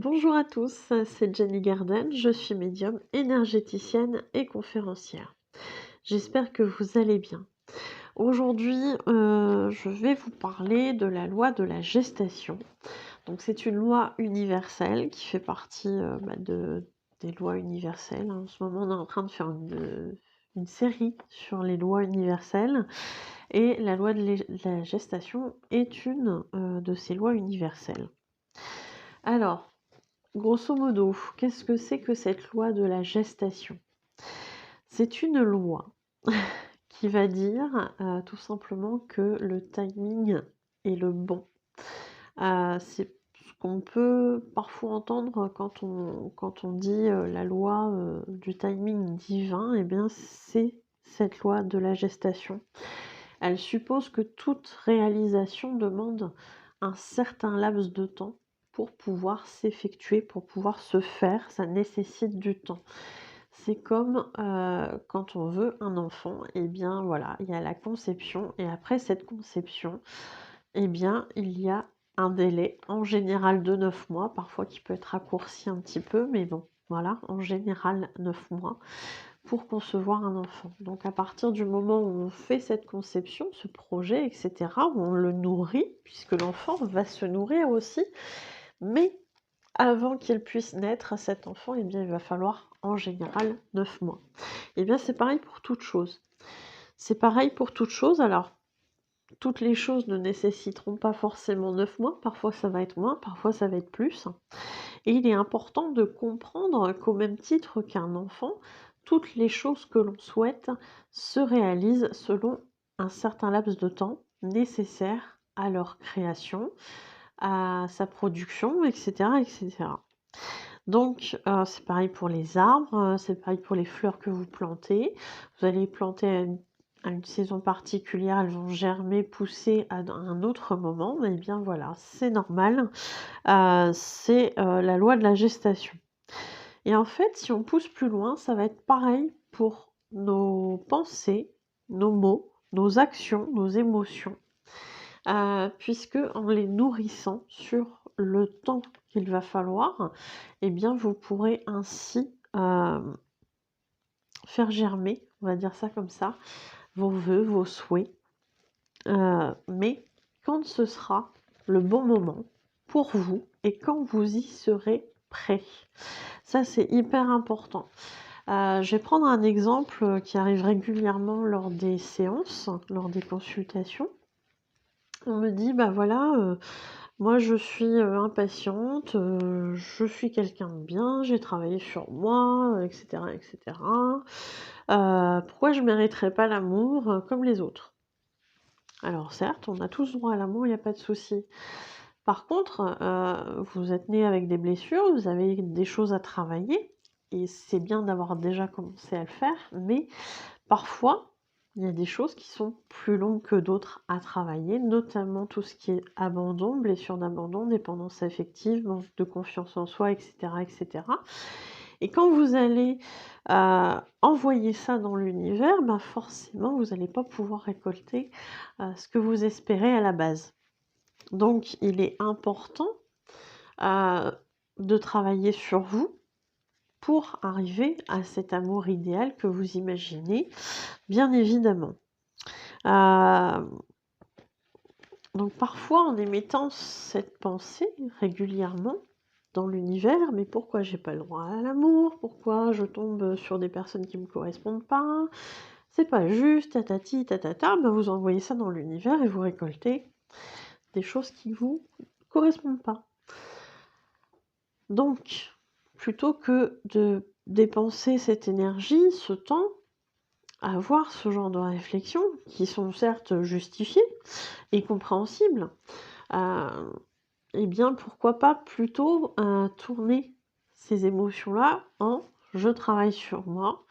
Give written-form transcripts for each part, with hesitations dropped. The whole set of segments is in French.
Bonjour à tous, c'est Jenny Garden, je suis médium, énergéticienne et conférencière. J'espère que vous allez bien. Aujourd'hui, je vais vous parler de la loi de la gestation. Donc c'est une loi universelle qui fait partie des lois universelles. En ce moment, on est en train de faire une série sur les lois universelles et la loi de la gestation est une de ces lois universelles. Alors, grosso modo, qu'est-ce que c'est que cette loi de la gestation? C'est une loi qui va dire tout simplement que le timing est le bon. C'est ce qu'on peut parfois entendre quand on dit la loi du timing divin, et bien c'est cette loi de la gestation. Elle suppose que toute réalisation demande un certain laps de temps pour pouvoir s'effectuer, pour pouvoir se faire, ça nécessite du temps. C'est comme quand on veut un enfant, et bien voilà, il y a la conception et après cette conception, eh bien il y a un délai en général de 9 mois, parfois qui peut être raccourci un petit peu, mais bon, voilà, en général 9 mois pour concevoir un enfant. Donc à partir du moment où on fait cette conception, ce projet, etc., où on le nourrit, puisque l'enfant va se nourrir aussi, mais avant qu'il puisse naître, cet enfant, eh bien, il va falloir en général 9 mois. Eh bien, c'est pareil pour toute chose. C'est pareil pour toute chose. Alors, toutes les choses ne nécessiteront pas forcément 9 mois. Parfois, ça va être moins, parfois, ça va être plus. Et il est important de comprendre qu'au même titre qu'un enfant, toutes les choses que l'on souhaite se réalisent selon un certain laps de temps nécessaire à leur création, à sa production, etc. etc. Donc, c'est pareil pour les arbres, c'est pareil pour les fleurs que vous plantez. Vous allez planter à une saison particulière, elles vont germer, pousser à un autre moment. Eh bien voilà, c'est normal. C'est la loi de la gestation. Et en fait, si on pousse plus loin, ça va être pareil pour nos pensées, nos mots, nos actions, nos émotions, puisque en les nourrissant sur le temps qu'il va falloir, eh bien vous pourrez ainsi faire germer, on va dire ça comme ça, vos vœux, vos souhaits, mais quand ce sera le bon moment pour vous et quand vous y serez prêt. Ça, c'est hyper important. Je vais prendre un exemple qui arrive régulièrement lors des séances, lors des consultations. On me dit, bah voilà, moi je suis impatiente, je suis quelqu'un de bien, j'ai travaillé sur moi, etc. etc. Pourquoi je ne mériterais pas l'amour comme les autres? Alors certes, on a tous droit à l'amour, il n'y a pas de souci. Par contre, vous êtes né avec des blessures, vous avez des choses à travailler, et c'est bien d'avoir déjà commencé à le faire, mais parfois, il y a des choses qui sont plus longues que d'autres à travailler, notamment tout ce qui est abandon, blessure d'abandon, dépendance affective, manque de confiance en soi, etc. etc. Et quand vous allez envoyer ça dans l'univers, ben forcément, vous n'allez pas pouvoir récolter ce que vous espérez à la base. Donc, il est important de travailler sur vous pour arriver à cet amour idéal que vous imaginez, bien évidemment. Donc parfois, en émettant cette pensée régulièrement dans l'univers, mais pourquoi j'ai pas le droit à l'amour? Pourquoi je tombe sur des personnes qui me correspondent pas? C'est pas juste, tatati, tatata, ben vous envoyez ça dans l'univers et vous récoltez des choses qui vous correspondent pas. Donc, plutôt que de dépenser cette énergie, ce temps, à avoir ce genre de réflexions, qui sont certes justifiées et compréhensibles, eh bien pourquoi pas plutôt tourner ces émotions-là en je travaille sur moi,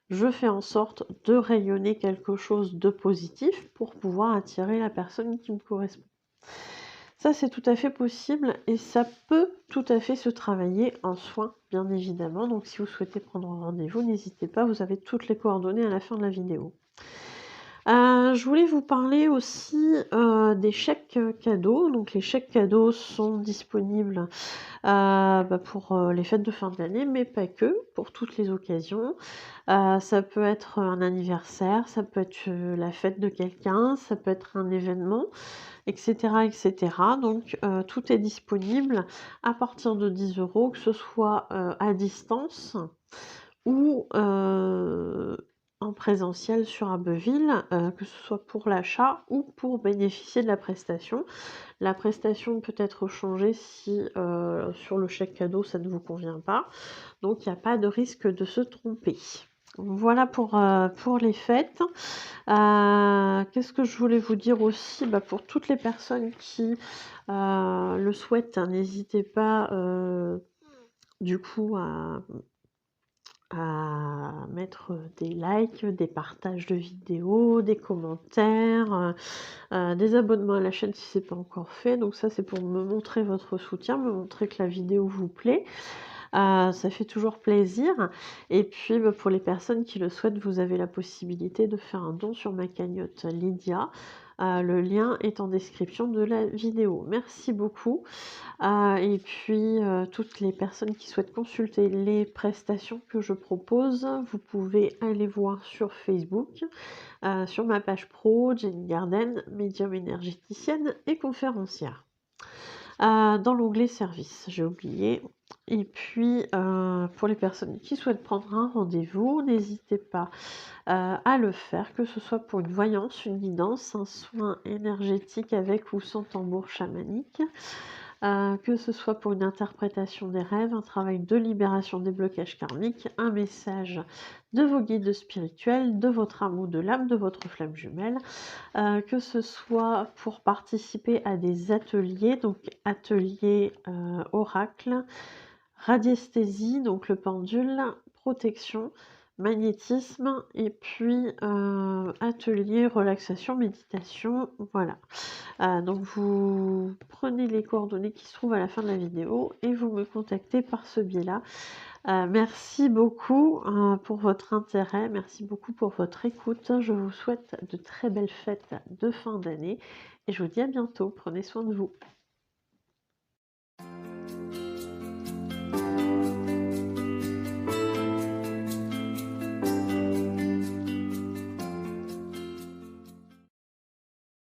je fais en sorte de rayonner quelque chose de positif pour pouvoir attirer la personne qui me correspond. Ça, c'est tout à fait possible et ça peut tout à fait se travailler en soins, bien évidemment. Donc, si vous souhaitez prendre rendez-vous, n'hésitez pas, vous avez toutes les coordonnées à la fin de la vidéo. Je voulais vous parler aussi, des chèques, cadeaux. Donc les chèques cadeaux sont disponibles, pour, les fêtes de fin d'année, mais pas que, pour toutes les occasions. Ça peut être un anniversaire, ça peut être, la fête de quelqu'un, ça peut être un événement et cetera et cetera. Donc tout est disponible à partir de 10 €, que ce soit, à distance ou en présentiel sur Abbeville, que ce soit pour l'achat ou pour bénéficier de la prestation. La prestation peut être changée si, sur le chèque cadeau ça ne vous convient pas, donc il n'y a pas de risque de se tromper. Voilà pour les fêtes. Qu'est-ce que je voulais vous dire aussi? Bah, pour toutes les personnes qui, le souhaitent, hein, n'hésitez pas, du coup à mettre, des likes, des partages de vidéos, des commentaires, des abonnements à la chaîne si c'est pas encore fait. Donc ça, c'est pour me montrer votre soutien, me montrer que la vidéo vous plaît. Ça fait toujours plaisir et puis, bah, pour les personnes qui le souhaitent, vous avez la possibilité de faire un don sur ma cagnotte Lydia. Le lien est en description de la vidéo. Merci beaucoup. Et puis, toutes les personnes qui souhaitent consulter les prestations que je propose, vous pouvez aller voir sur Facebook, sur ma page pro, Jenny Garden, médium énergéticienne et conférencière. Dans l'onglet service, j'ai oublié. Et puis, pour les personnes qui souhaitent prendre un rendez-vous, n'hésitez pas, à le faire, que ce soit pour une voyance, une guidance, un soin énergétique avec ou sans tambour chamanique, que ce soit pour une interprétation des rêves, un travail de libération des blocages karmiques, un message de vos guides spirituels, de votre âme ou de l'âme de votre flamme jumelle, que ce soit pour participer à des ateliers, donc ateliers, oracle, radiesthésie, donc le pendule, protection, magnétisme et puis, atelier relaxation, méditation, voilà. Donc vous prenez les coordonnées qui se trouvent à la fin de la vidéo et vous me contactez par ce biais-là. Merci beaucoup, pour votre intérêt, merci beaucoup pour votre écoute. Je vous souhaite de très belles fêtes de fin d'année et je vous dis à bientôt. Prenez soin de vous.